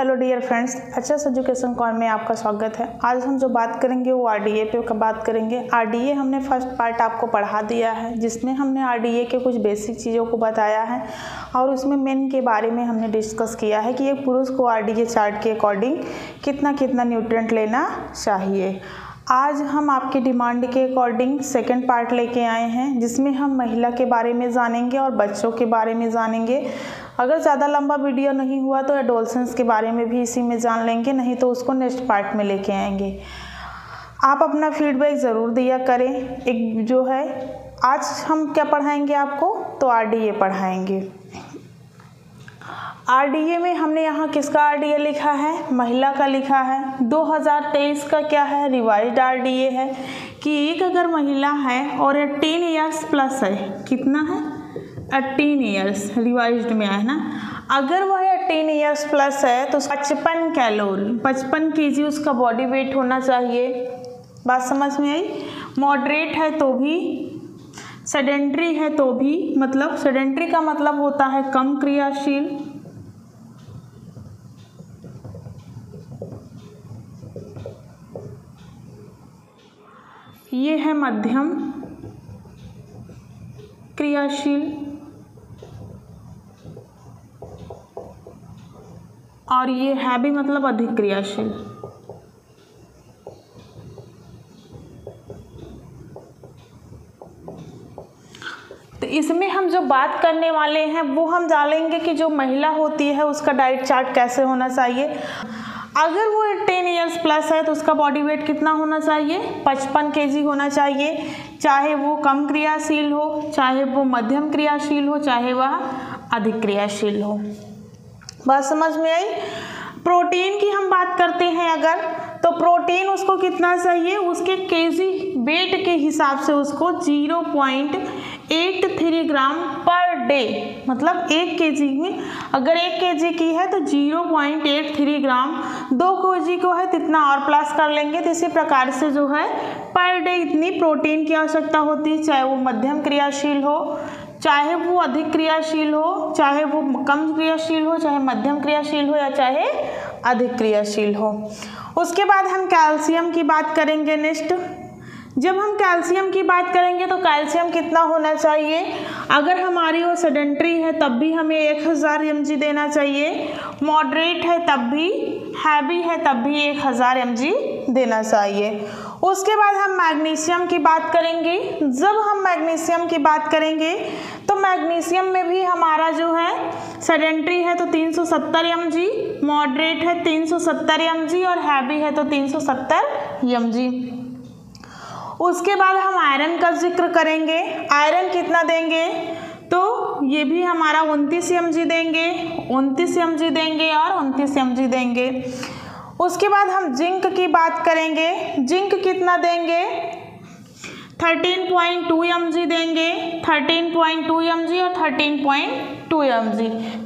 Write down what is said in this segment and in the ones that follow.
Hello dear friends, HS education corner में आपका स्वागत है। आज हम जो बात करेंगे वो आरडीए पे बात करेंगे। आरडीए हमने फर्स्ट पार्ट आपको पढ़ा दिया है, जिसमें हमने आरडीए के कुछ बेसिक चीज़ों को बताया है और उसमें मेन के बारे में हमने डिस्कस किया है कि एक पुरुष को आरडीए चार्ट के अकॉर्डिंग कितना कितना न्यूट्रिएंट लेना चाहिए। आज हम आपके डिमांड के अकॉर्डिंग सेकंड पार्ट लेके आए हैं, जिसमें हम महिला के बारे में जानेंगे और बच्चों के बारे में जानेंगे। अगर ज़्यादा लंबा वीडियो नहीं हुआ तो एडोलसेंस के बारे में भी इसी में जान लेंगे, नहीं तो उसको नेक्स्ट पार्ट में लेके आएंगे। आप अपना फीडबैक ज़रूर दिया करें। एक जो है आज हम क्या पढ़ाएंगे आपको, तो आरडीए पढ़ाएंगे। आरडीए में हमने यहाँ किसका आरडीए लिखा है, महिला का लिखा है। 2023 का क्या है, रिवाइज्ड आरडीए है कि एक अगर महिला है और 18 ईयर्स प्लस है, कितना है 18 ईयर्स, रिवाइज्ड में है ना। अगर वह 18 ईयर्स प्लस है तो 55 कैलोरी 55 केजी उसका बॉडी वेट होना चाहिए। बात समझ में आई। मॉडरेट है तो भी, सेडेंट्री है तो भी, मतलब सेडेंट्री का मतलब होता है कम क्रियाशील, ये है मध्यम क्रियाशील और ये है भी मतलब अधिक क्रियाशील। तो इसमें हम जो बात करने वाले हैं वो हम जानेंगे कि जो महिला होती है उसका डाइट चार्ट कैसे होना चाहिए। अगर वो 18 ईयर्स प्लस है तो उसका बॉडी वेट कितना होना चाहिए, 55 केजी होना चाहिए। चाहे वो कम क्रियाशील हो, चाहे वो मध्यम क्रियाशील हो, चाहे वह अधिक क्रियाशील हो। बात समझ में आई। प्रोटीन की हम बात करते हैं अगर, तो प्रोटीन उसको कितना चाहिए, उसके केजी वेट के हिसाब से उसको 0.83 ग्राम पर डे, मतलब 1 केजी में अगर 1 केजी की है तो 0.83 ग्राम, 2 केजी को है तो इतना और प्लस कर लेंगे। तो इसी प्रकार से जो है पर डे इतनी प्रोटीन की आवश्यकता होती है, चाहे वो मध्यम क्रियाशील हो, चाहे वो अधिक क्रियाशील हो, चाहे वो कम क्रियाशील हो, चाहे मध्यम क्रियाशील हो या चाहे अधिक क्रियाशील हो। उसके बाद हम कैल्शियम की बात करेंगे नेक्स्ट। जब हम कैल्शियम की बात करेंगे तो कैल्शियम कितना होना चाहिए, अगर हमारी वो सेडेंट्री है तब भी हमें 1000 mg देना चाहिए, मॉडरेट है तब भी, हैवी है तब भी 1000 mg देना चाहिए। उसके बाद हम मैग्नीशियम की बात करेंगे। जब हम मैग्नीशियम की बात करेंगे तो मैग्नीशियम में भी हमारा जो है सेडेंट्री है तो 370 mg, मॉडरेट है 370 mg और हैवी है तो 370 mg। उसके बाद हम आयरन का जिक्र करेंगे। आयरन कितना देंगे, तो ये भी हमारा 29 mg देंगे, 29 mg देंगे और 29 mg देंगे। उसके बाद हम जिंक की बात करेंगे। जिंक कितना देंगे, 13.2 mg देंगे, 13.2 mg और 13.2 mg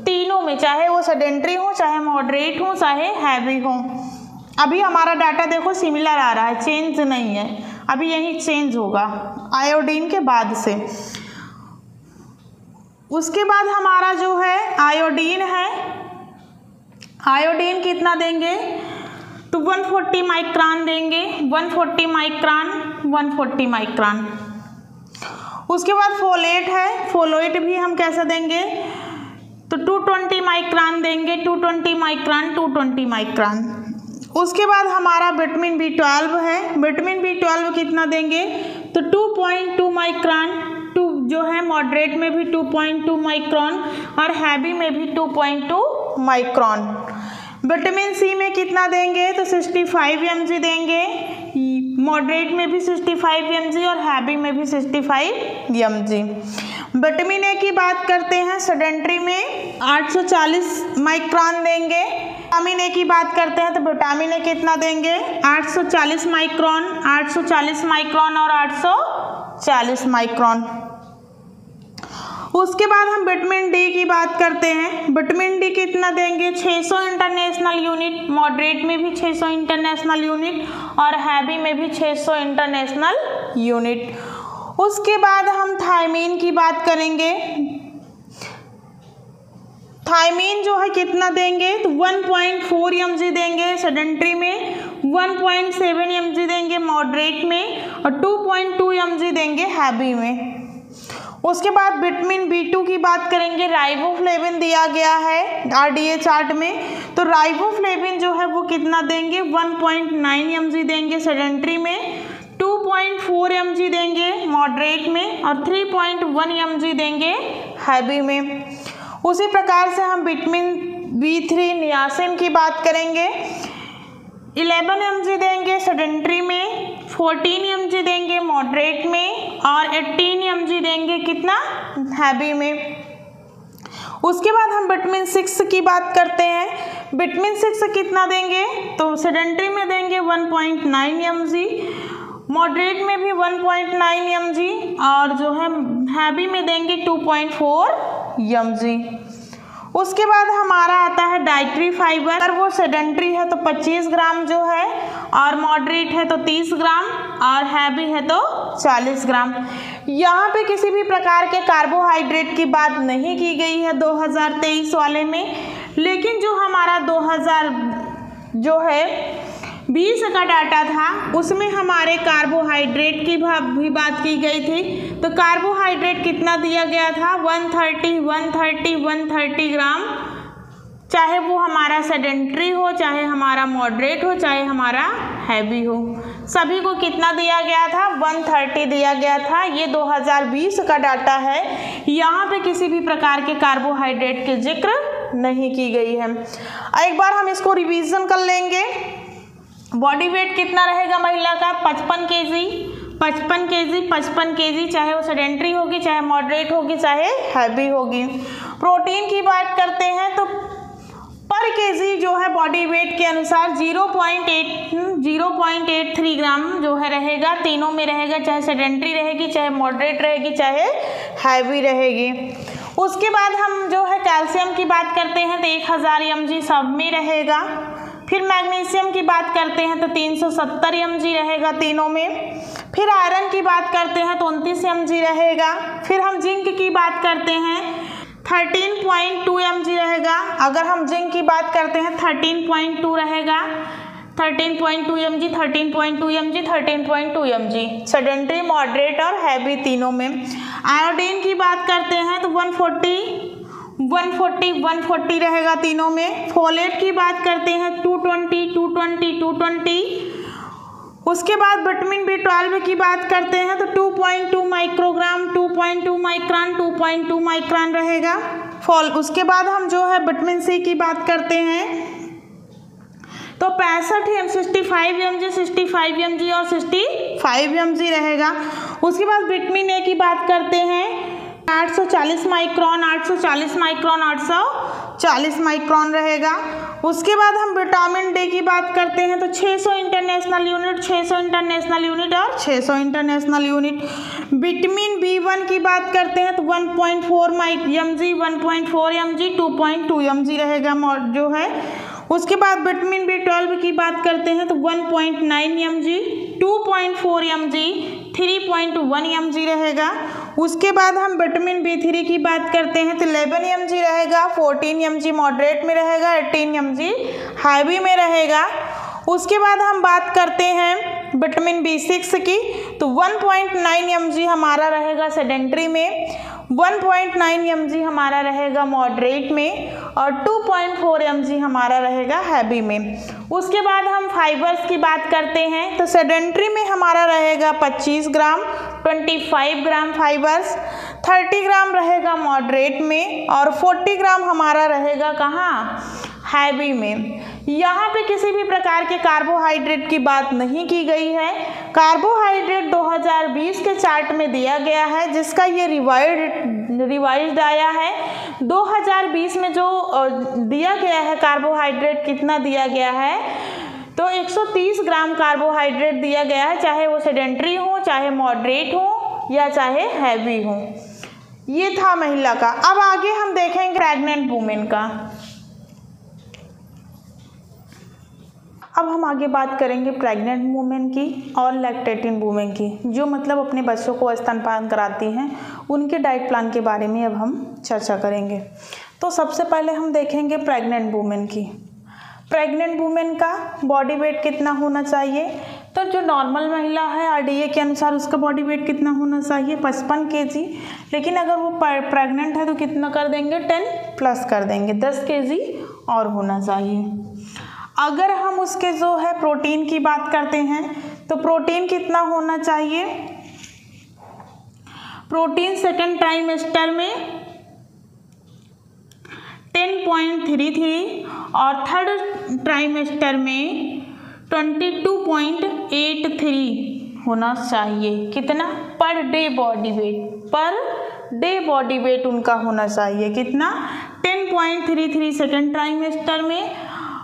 तीनों में, चाहे वो सेडेंट्री हो, चाहे मॉडरेट हो, चाहे हैवी हो। अभी हमारा डाटा देखो सिमिलर आ रहा है, चेंज नहीं है, अभी यही चेंज होगा आयोडीन के बाद से। उसके बाद हमारा जो है आयोडीन है, आयोडीन कितना देंगे, तो 140 माइक्रोन देंगे, 140 माइक्रोन, 140 माइक्रोन। उसके बाद फोलेट है, फोलेट भी हम कैसे देंगे, तो 220 माइक्रोन देंगे, 220 माइक्रोन, 220 माइक्रोन। उसके बाद हमारा विटामिन B12 है। विटामिन B12 कितना देंगे, तो 2.2 माइक्रोन, जो है मॉडरेट में भी 2.2 माइक्रोन और हैवी में भी 2.2 माइक्रोन। विटामिन सी में कितना देंगे, तो 65 mg देंगे, मॉडरेट में भी 65 mg और हैवी में भी 65 mg। विटामिन ए की बात करते हैं, सेडेंट्री में 840 माइक्रोन देंगे। विटामिन ए की बात करते हैं तो विटामिन ए कितना देंगे, 840 माइक्रोन, 840 माइक्रोन और 840 माइक्रोन। उसके बाद हम विटामिन डी की बात करते हैं। विटामिन डी कितना देंगे, 600 इंटरनेशनल यूनिट, मॉडरेट में भी 600 इंटरनेशनल यूनिट और हैवी में भी 600 इंटरनेशनल यूनिट। उसके बाद हम थायमीन की बात करेंगे। थायमीन जो है कितना देंगे, तो 1.4 mg देंगे सेडेंट्री में, 1.7 mg देंगे मॉडरेट में और 2.2 mg देंगे हैवी में। उसके बाद विटामिन B2 की बात करेंगे, राइबोफ्लेविन दिया गया है RDA चार्ट में, तो राइबोफ्लेविन जो है वो कितना देंगे, 1.9 mg देंगे सेडेंट्री में, 2.4 mg देंगे मॉडरेट में और 3.1 mg देंगे हैवी में। उसी प्रकार से हम विटामिन B3 नियासिन की बात करेंगे, 11 mg देंगे सेडेंट्री में, 14 mg देंगे मॉडरेट में और 18 mg देंगे कितना, हैवी में। उसके बाद हम विटामिन 6 की बात करते हैं, विटामिन 6 कितना देंगे, तो सेडेंट्री में देंगे 1.9 mg, मॉडरेट में भी 1.9 mg और जो है हैवी में देंगे 2.4 mg। उसके बाद हमारा आता है डाइटरी फाइबर, अगर वो सेडेंट्री है तो 25 ग्राम जो है और मॉडरेट है तो 30 ग्राम और हैवी है तो 40 ग्राम। यहाँ पे किसी भी प्रकार के कार्बोहाइड्रेट की बात नहीं की गई है 2023 वाले में, लेकिन जो हमारा 2020 का डाटा था उसमें हमारे कार्बोहाइड्रेट की भी बात की गई थी। तो कार्बोहाइड्रेट कितना दिया गया था, 130 ग्राम, चाहे वो हमारा सेडेंट्री हो, चाहे हमारा मॉडरेट हो, चाहे हमारा हैवी हो, सभी को कितना दिया गया था, 130 दिया गया था। ये 2020 का डाटा है, यहाँ पे किसी भी प्रकार के कार्बोहाइड्रेट के जिक्र नहीं की गई है। एक बार हम इसको रिवीजन कर लेंगे। बॉडी वेट कितना रहेगा महिला का, 55 kg, चाहे वो सेडेंट्री होगी, चाहे मॉडरेट होगी, चाहे हैवी होगी। प्रोटीन की बात करते हैं तो पर केजी जो है बॉडी वेट के अनुसार 0.83 ग्राम जो है रहेगा, तीनों में रहेगा, चाहे सेडेंट्री रहेगी, चाहे मॉडरेट रहेगी, चाहे हैवी रहेगी। उसके बाद हम जो है कैल्शियम की बात करते हैं तो 1000 mg सब में रहेगा। फिर मैग्नीशियम की बात करते हैं तो 370 mg रहेगा तीनों में। फिर आयरन की बात करते हैं तो 29 mg रहेगा। फिर हम जिंक की बात करते हैं 13.2 mg रहेगा। अगर हम जिंक की बात करते हैं 13.2 रहेगा, 13.2 mg, 13.2 mg, 13.2 mg, sedentary, moderate और हैवी तीनों में। आयोडीन की बात करते हैं तो 140 रहेगा तीनों में। फोलेट की बात करते हैं 220। उसके बाद विटामिन B12 की बात करते हैं तो 2.2 माइक्रोग्राम, 2.2 माइक्रान रहेगा। उसके बाद हम जो है विटामिन C की बात करते हैं तो 65 mg और 65 mg रहेगा। उसके बाद विटामिन A की बात करते हैं 840 माइक्रोन रहेगा। उसके बाद हम विटामिन डी की बात करते हैं तो 600 इंटरनेशनल यूनिट और 600 इंटरनेशनल यूनिट। विटामिन B1 की बात करते हैं तो 1.4 mg, 2.2 mg रहेगा जो है। उसके बाद विटामिन B12 की बात करते हैं तो 1.9 mg, 2.4 mg, 3.1 mg रहेगा। उसके बाद हम विटामिन B3 की बात करते हैं तो 11 mg रहेगा, 14 mg मॉडरेट में रहेगा, 18 mg हैवी में रहेगा। उसके बाद हम बात करते हैं विटामिन B6 की तो 1.9 mg हमारा रहेगा सेडेंट्री में, 1.9 mg हमारा रहेगा मॉडरेट में और 2.4 mg हमारा रहेगा हैवी में। उसके बाद हम फाइबर्स की बात करते हैं तो सेडेंट्री में हमारा रहेगा 25 ग्राम, 25 ग्राम फाइबर्स, 30 ग्राम रहेगा मॉडरेट में और 40 ग्राम हमारा रहेगा कहाँ, हैवी में। यहाँ पे किसी भी प्रकार के कार्बोहाइड्रेट की बात नहीं की गई है। कार्बोहाइड्रेट 2020 के चार्ट में दिया गया है, जिसका ये रिवाइज्ड आया है। 2020 में जो दिया गया है कार्बोहाइड्रेट कितना दिया गया है तो 130 ग्राम कार्बोहाइड्रेट दिया गया है, चाहे वो सेडेंट्री हो, चाहे मॉडरेट हो या चाहे हैवी हो। ये था महिला का। अब आगे हम देखेंगे प्रेग्नेंट वुमेन का। अब हम आगे बात करेंगे प्रेग्नेंट वुमेन की और लैक्टेटिंग वुमेन की, जो मतलब अपने बच्चों को स्तनपान कराती हैं, उनके डाइट प्लान के बारे में अब हम चर्चा करेंगे। तो सबसे पहले हम देखेंगे प्रेग्नेंट वुमेन की। प्रेग्नेंट वुमेन का बॉडी वेट कितना होना चाहिए, तो जो नॉर्मल महिला है आरडीए के अनुसार उसका बॉडी वेट कितना होना चाहिए 55 kg, लेकिन अगर वो प्रेग्नेंट है तो कितना कर देंगे 10 प्लस कर देंगे, 10 kg और होना चाहिए। अगर हम उसके जो है प्रोटीन की बात करते हैं तो प्रोटीन कितना होना चाहिए, प्रोटीन सेकेंड ट्राइमेस्टर में 10.33 और थर्ड ट्राइमेस्टर में 22.83 होना चाहिए। कितना per day body weight, per day body weight उनका होना चाहिए कितना 10.33 सेकेंड ट्राइमेस्टर में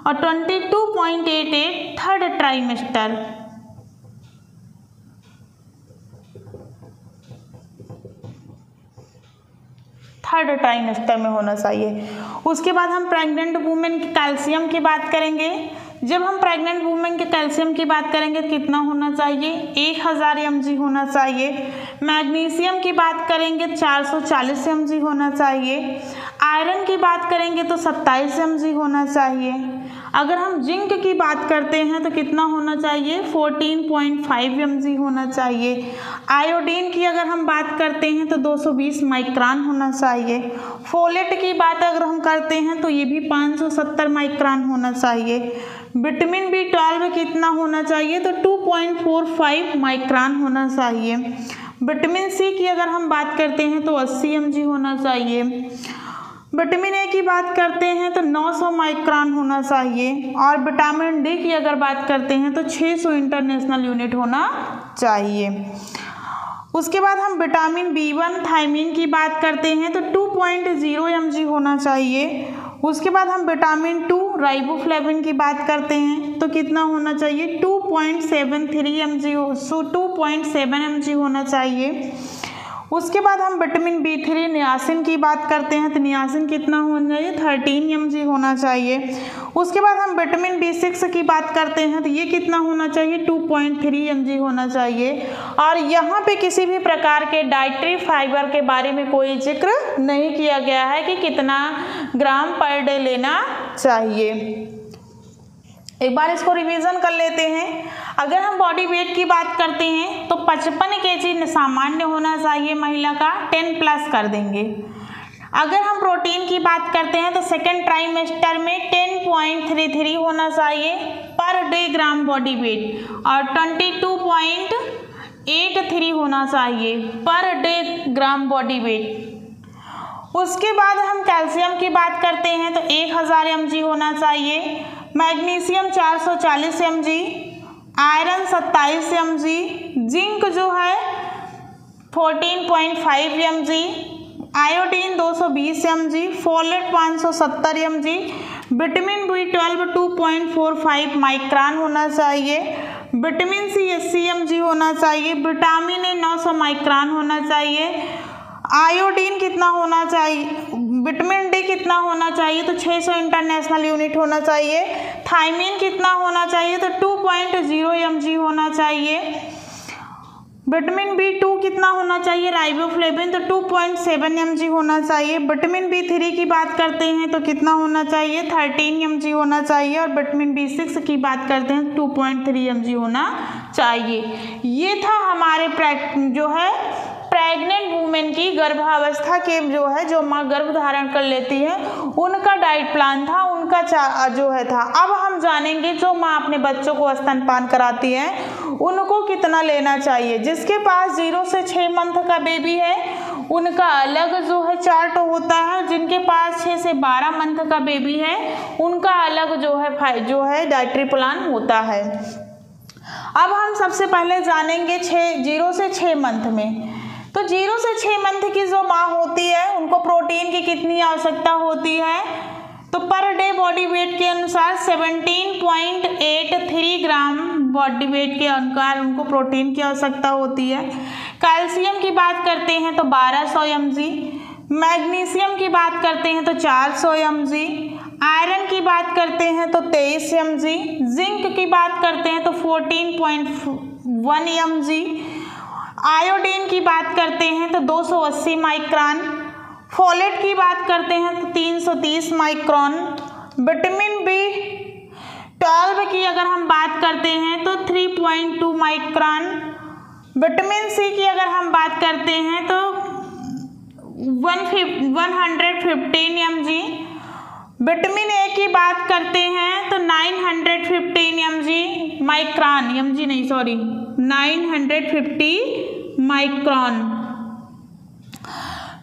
और 22.88 थर्ड ट्राइमेस्टर। थर्ड ट्राइमेस्टर में होना चाहिए। उसके बाद हम प्रेग्नेंट वुमेन के कैल्शियम की बात करेंगे। जब हम प्रेग्नेंट वुमेन के कैल्शियम की बात करेंगे कितना होना चाहिए 1000 mg होना चाहिए। मैग्नीशियम की बात करेंगे 440 mg होना चाहिए। आयरन की बात करेंगे तो 27 mg होना चाहिए। अगर हम जिंक की बात करते हैं तो कितना होना चाहिए 14.5 mg होना चाहिए। आयोडीन की अगर हम बात करते हैं तो 220 माइक्रान होना चाहिए। फोलेट की बात अगर हम करते हैं तो ये भी 570 माइक्रान होना चाहिए। विटामिन B12 कितना होना चाहिए तो 2.45 माइक्रान होना चाहिए। विटामिन सी की अगर हम बात करते हैं तो 80 mg होना चाहिए। विटामिन ए की बात करते हैं तो 900 माइक्रान होना चाहिए और विटामिन डी की अगर बात करते हैं तो 600 इंटरनेशनल यूनिट होना चाहिए। उसके बाद हम विटामिन B1 थायमीन की बात करते हैं तो 2.0 mg होना चाहिए। उसके बाद हम विटामिन 2 राइबोफ्लेविन की बात करते हैं तो कितना होना चाहिए 2.73 mg 2.7 mg होना चाहिए। उसके बाद हम विटामिन B3 नियासिन की बात करते हैं तो नियासिन कितना होना चाहिए 13 mg होना चाहिए। उसके बाद हम विटामिन B6 की बात करते हैं तो ये कितना होना चाहिए 2.3 mg होना चाहिए। और यहाँ पे किसी भी प्रकार के डाइटरी फाइबर के बारे में कोई जिक्र नहीं किया गया है कि कितना ग्राम पर डे लेना चाहिए। एक बार इसको रिवीजन कर लेते हैं। अगर हम बॉडी वेट की बात करते हैं तो 55 kg सामान्य होना चाहिए महिला का, 10 प्लस कर देंगे। अगर हम प्रोटीन की बात करते हैं तो सेकेंड ट्राइमेस्टर में 10.33 होना चाहिए पर डे ग्राम बॉडी वेट और 22.83 होना चाहिए पर डे ग्राम बॉडी वेट। उसके बाद हम कैल्शियम की बात करते हैं तो 1000 mg होना चाहिए। Magnesium 440 mg, iron 27 mg, zinc जो है 14.5 mg, iodine 220 mg, folate 570 mg, vitamin B12 2.45 माइक्रान होना चाहिए। विटामिन सी 80 mg होना चाहिए। विटामिन ए 900 माइक्रान होना चाहिए। आयोडीन कितना होना चाहिए, विटामिन डी कितना होना चाहिए तो 600 इंटरनेशनल यूनिट होना चाहिए। थायमीन कितना होना चाहिए तो 2.0 mg होना चाहिए। विटामिन B2 कितना होना चाहिए राइबोफ्लेविन तो 2.7 mg होना चाहिए। विटामिन B3 की बात करते हैं तो कितना होना चाहिए 13 mg होना चाहिए और विटामिन B6 की बात करते हैं तो 2.3 mg होना चाहिए। ये था हमारे जो है प्रेग्नेंट वुमेन की गर्भावस्था के जो माँ गर्भ धारण कर लेती है उनका डाइट प्लान था, उनका जो है था। अब हम जानेंगे जो माँ अपने बच्चों को स्तनपान कराती है उनको कितना लेना चाहिए। जिसके पास 0 से 6 मंथ का बेबी है उनका अलग जो है चार्ट होता है, जिनके पास 6 से 12 मंथ का बेबी है उनका अलग जो है डाइटरी प्लान होता है। अब हम सबसे पहले जानेंगे 0 से 6 मंथ में। तो 0 से 6 मंथ की जो माँ होती है उनको प्रोटीन की कितनी आवश्यकता होती है तो पर डे बॉडी वेट के अनुसार 17.83 ग्राम बॉडी वेट के अनुसार उनको प्रोटीन की आवश्यकता होती है। कैल्शियम की बात करते हैं तो 1200 mg, मैग्नीशियम की बात करते हैं तो 400 mg, आयरन की बात करते हैं तो 23 mg, जिंक की बात करते हैं तो 14.1 mg, आयोडीन की बात करते हैं तो 280 माइक्रान, फोलेट की बात करते हैं तो 330 माइक्रोन। विटामिन B12 की अगर हम बात करते हैं तो 3.2 माइक्रोन। विटामिन C की अगर हम बात करते हैं तो 115 mg। विटामिन A की बात करते हैं तो 915 mg माइक्रोन, mg नहीं सॉरी 950 माइक्रोन।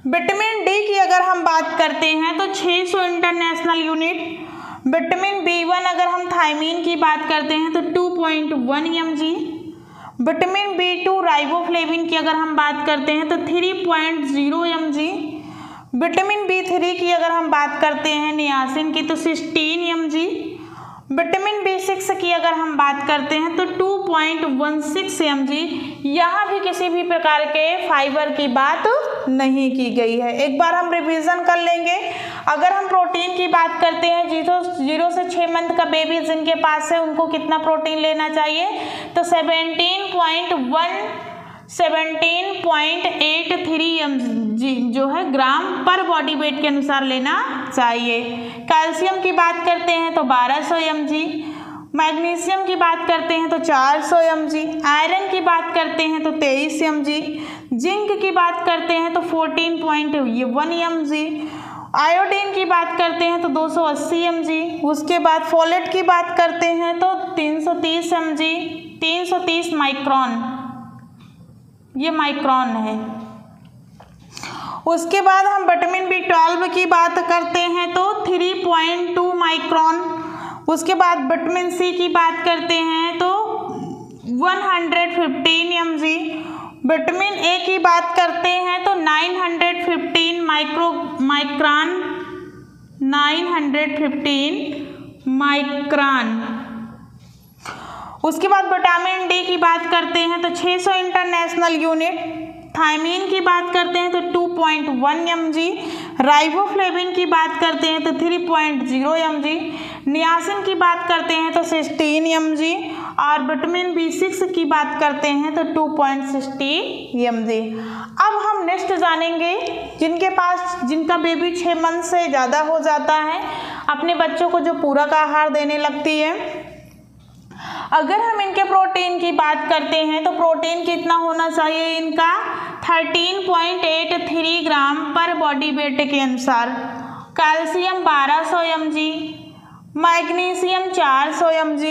विटामिन D की अगर हम बात करते हैं तो 600 इंटरनेशनल यूनिट। विटामिन B1 अगर हम थायमीन की बात करते हैं तो 2.1 mg। विटामिन B2 राइबोफ्लेविन की अगर हम बात करते हैं तो 3.0 mg। विटामिन B3 की अगर हम बात करते हैं नियासिन की तो 16 mg। विटामिन B6 की अगर हम बात करते हैं तो 2.16 mg। यहाँ भी किसी भी प्रकार के फाइबर की बात नहीं की गई है। एक बार हम रिवीजन कर लेंगे। अगर हम प्रोटीन की बात करते हैं 0 से 6 मंथ का बेबी जिनके पास है उनको कितना प्रोटीन लेना चाहिए तो 17.83 mg जो है ग्राम पर बॉडी वेट के अनुसार लेना चाहिए। कैल्शियम की बात करते हैं तो 1200 mg। मैग्नीशियम की बात करते हैं तो 400 mg। आयरन की बात करते हैं तो 23 mg। जिंक की बात करते हैं तो 14.1 mg। आयोडीन की बात करते हैं तो 280 mg। उसके बाद फोलेट की बात करते हैं तो 330 mg, 330 माइक्रोन, ये माइक्रोन है। उसके बाद हम विटामिन B12 की बात करते हैं तो 3.2 माइक्रोन। उसके बाद विटामिन C की बात करते हैं तो 115 mg। विटामिन A की बात करते हैं तो 915 माइक्रोन, 915 माइक्रोन। उसके बाद विटामिन D की बात करते हैं तो 600 इंटरनेशनल यूनिट। थायमीन की बात करते हैं तो 2.1 mg। राइबोफ्लेविन की बात करते हैं तो 3.0 mg। नियासिन की बात करते हैं तो 16 mg और विटामिन B6 की बात करते हैं तो 2.60 mg। अब हम नेक्स्ट जानेंगे जिनका बेबी 6 मंथ से ज़्यादा हो जाता है, अपने बच्चों को जो पूरक आहार देने लगती है। अगर हम इनके प्रोटीन की बात करते हैं तो प्रोटीन कितना होना चाहिए इनका 13.83 ग्राम पर बॉडी वेट के अनुसार। Calcium 1200 mg, magnesium 400 mg।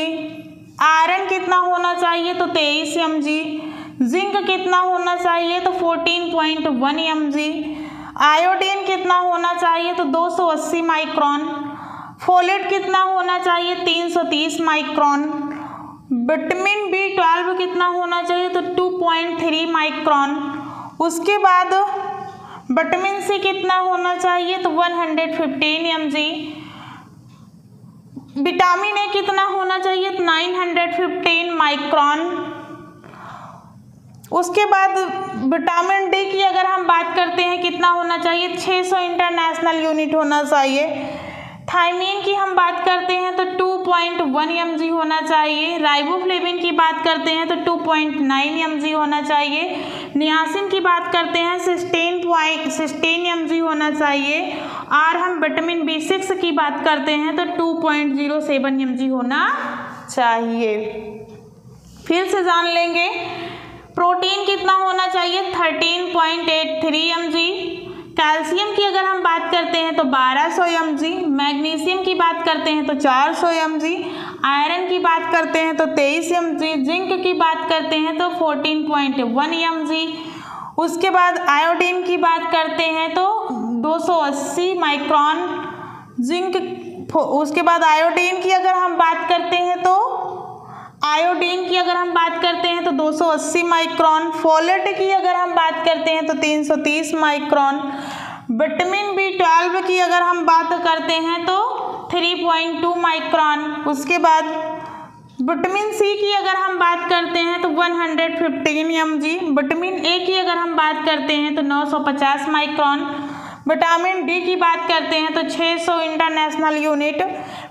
Iron कितना होना चाहिए तो 23 mg। जिंक कितना होना चाहिए तो 14.1 mg। आयोडीन कितना होना चाहिए तो 280 माइक्रोन। फोलेट कितना होना चाहिए 330 माइक्रोन। विटामिन B12 कितना होना चाहिए तो 2.3 माइक्रोन। उसके बाद विटामिन C कितना होना चाहिए तो 115 mg। विटामिन A कितना होना चाहिए तो 915 माइक्रोन। उसके बाद विटामिन D की अगर हम बात करते हैं कितना होना चाहिए 600 इंटरनेशनल यूनिट होना चाहिए। थायमीन की हम बात करते हैं तो 2.1 mg होना चाहिए। राइबोफ्लेविन की बात करते हैं तो 2.9 mg होना चाहिए। नियासिन की बात करते हैं 16 mg होना चाहिए और हम विटामिन B6 की बात करते हैं तो 2.07 mg होना चाहिए। फिर से जान लेंगे प्रोटीन कितना होना चाहिए 13.83 mg। कैल्शियम की अगर हम बात करते हैं तो 1200 mg। मैग्नीशियम की बात करते हैं तो 400 mg। आयरन की बात करते हैं तो 23 mg। जिंक की बात करते हैं तो 14.1 mg। उसके बाद आयोडीन की बात करते हैं तो 280 माइक्रोन। उसके बाद आयोडीन की अगर हम बात करते हैं तो 280 माइक्रोन। फोलेट की अगर हम बात करते हैं तो 330 माइक्रोन। विटामिन B12 की अगर हम बात करते हैं तो 3.2 माइक्रोन। उसके बाद विटामिन C की अगर हम बात करते हैं तो 115 mg। विटामिन A की अगर हम बात करते हैं तो 950 माइक्रोन। विटामिन D की बात करते हैं तो 600 इंटरनेशनल यूनिट।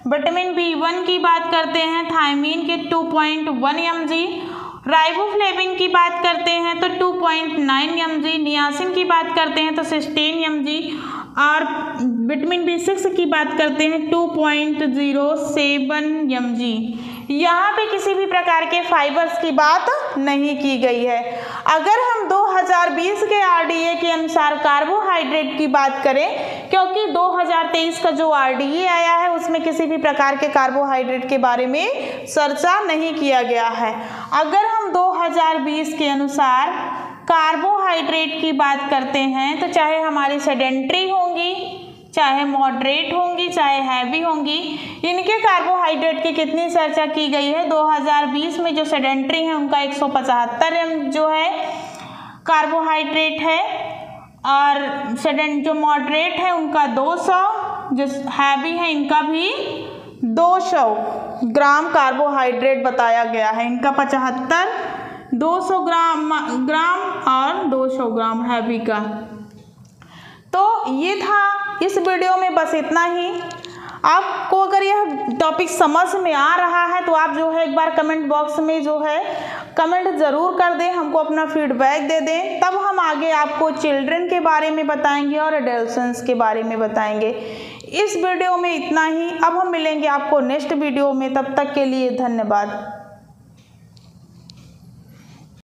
विटामिन B1 की बात करते हैं थायमीन के 2.1 mg। राइबोफ्लेविन की बात करते हैं तो 2.9 mg। नियासिन की बात करते हैं तो 16 mg और विटामिन B6 की बात करते हैं 2.07 mg। यहाँ पे किसी भी प्रकार के फाइबर्स की बात नहीं की गई है। अगर हम 2020 के RDA के अनुसार कार्बोहाइड्रेट की बात करें, क्योंकि 2023 का जो RDA आया है उसमें किसी भी प्रकार के कार्बोहाइड्रेट के बारे में चर्चा नहीं किया गया है। अगर हम 2020 के अनुसार कार्बोहाइड्रेट की बात करते हैं तो चाहे हमारी सेडेंट्री होंगी, चाहे मॉडरेट होंगी, चाहे हैवी होंगी, इनके कार्बोहाइड्रेट की कितनी चर्चा की गई है। 2020 में जो सेडेंट्री है उनका 175 जो है कार्बोहाइड्रेट है, और जो मॉडरेट है उनका 200, जो हैवी है इनका भी 200 ग्राम कार्बोहाइड्रेट बताया गया है। इनका 75, 200 ग्राम और 200 ग्राम हैवी का। तो ये था इस वीडियो में, बस इतना ही। आपको अगर यह टॉपिक समझ में आ रहा है तो आप जो है एक बार कमेंट बॉक्स में जो है कमेंट ज़रूर कर दें, हमको अपना फीडबैक दे दें, तब हम आगे आपको चिल्ड्रन के बारे में बताएंगे और एडोलसेंस के बारे में बताएंगे। इस वीडियो में इतना ही। अब हम मिलेंगे आपको नेक्स्ट वीडियो में, तब तक के लिए धन्यवाद।